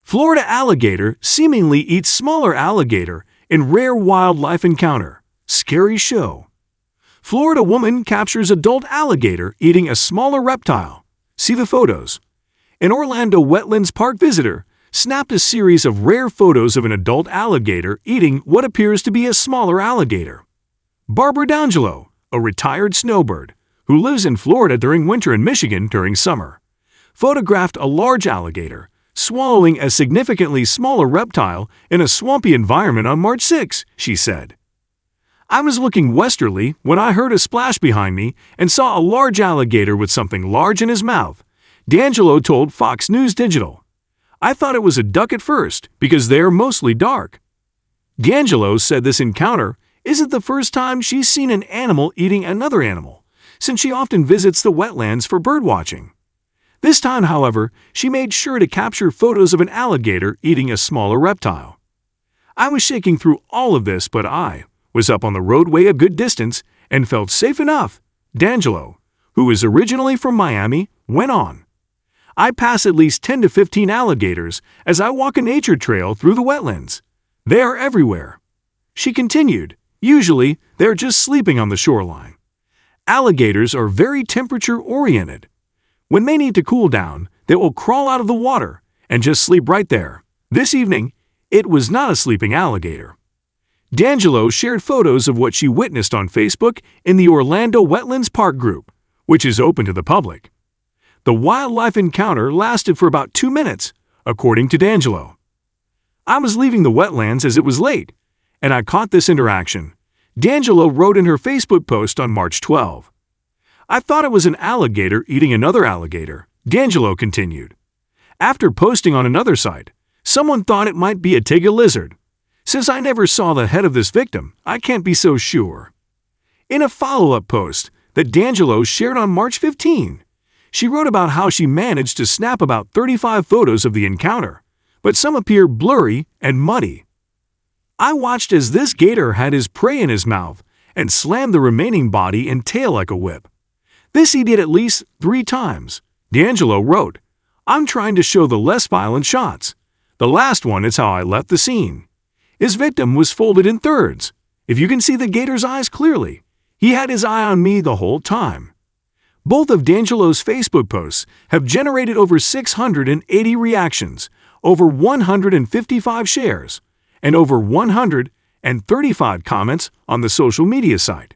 Florida alligator seemingly eats smaller alligator in rare wildlife encounter. Scary show. Florida woman captures adult alligator eating a smaller reptile. See the photos. An Orlando Wetlands Park visitor snapped a series of rare photos of an adult alligator eating what appears to be a smaller alligator. Barbara D'Angelo, a retired snowbird who lives in Florida during winter and Michigan during summer, photographed a large alligator swallowing a significantly smaller reptile in a swampy environment on March 6, she said. I was looking westerly when I heard a splash behind me and saw a large alligator with something large in his mouth, D'Angelo told Fox News Digital. I thought it was a duck at first because they are mostly dark. D'Angelo said this encounter isn't the first time she's seen an animal eating another animal, since she often visits the wetlands for birdwatching. This time, however, she made sure to capture photos of an alligator eating a smaller reptile. I was shaking through all of this, but I was up on the roadway a good distance and felt safe enough, D'Angelo, who is originally from Miami, went on. I pass at least 10 to 15 alligators as I walk a nature trail through the wetlands. They are everywhere. She continued, usually they're just sleeping on the shoreline. Alligators are very temperature-oriented. When they need to cool down, they will crawl out of the water and just sleep right there. This evening, it was not a sleeping alligator. D'Angelo shared photos of what she witnessed on Facebook in the Orlando Wetlands Park group, which is open to the public. The wildlife encounter lasted for about 2 minutes, according to D'Angelo. I was leaving the wetlands as it was late, and I caught this interaction, D'Angelo wrote in her Facebook post on March 12. I thought it was an alligator eating another alligator, D'Angelo continued. After posting on another site, someone thought it might be a taiga lizard. Since I never saw the head of this victim, I can't be so sure. In a follow-up post that D'Angelo shared on March 15, she wrote about how she managed to snap about 35 photos of the encounter, but some appear blurry and muddy. I watched as this gator had his prey in his mouth and slammed the remaining body and tail like a whip. This he did at least 3 times, D'Angelo wrote. I'm trying to show the less violent shots. The last one is how I left the scene. His victim was folded in thirds. If you can see the gator's eyes clearly, he had his eye on me the whole time. Both of D'Angelo's Facebook posts have generated over 680 reactions, over 155 shares, and over 135 comments on the social media site.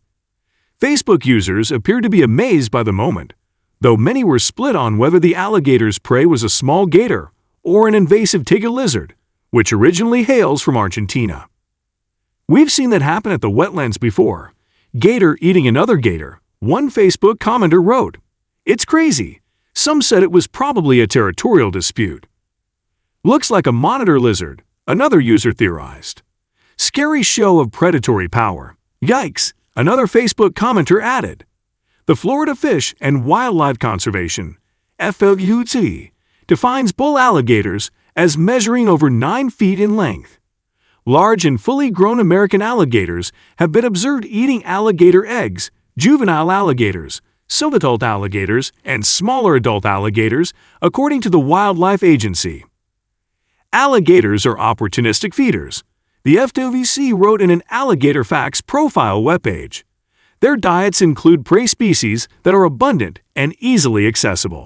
Facebook users appeared to be amazed by the moment, though many were split on whether the alligator's prey was a small gator or an invasive taiga lizard, which originally hails from Argentina. We've seen that happen at the wetlands before. Gator eating another gator, one Facebook commenter wrote. It's crazy. Some said it was probably a territorial dispute. Looks like a monitor lizard, another user theorized. Scary show of predatory power. Yikes, another Facebook commenter added. The Florida Fish and Wildlife Conservation, FLUT, defines bull alligators as measuring over 9 feet in length. Large and fully grown American alligators have been observed eating alligator eggs, juvenile alligators, subadult alligators, and smaller adult alligators, according to the Wildlife Agency. Alligators are opportunistic feeders, the FWC wrote in an Alligator Facts profile webpage. Their diets include prey species that are abundant and easily accessible.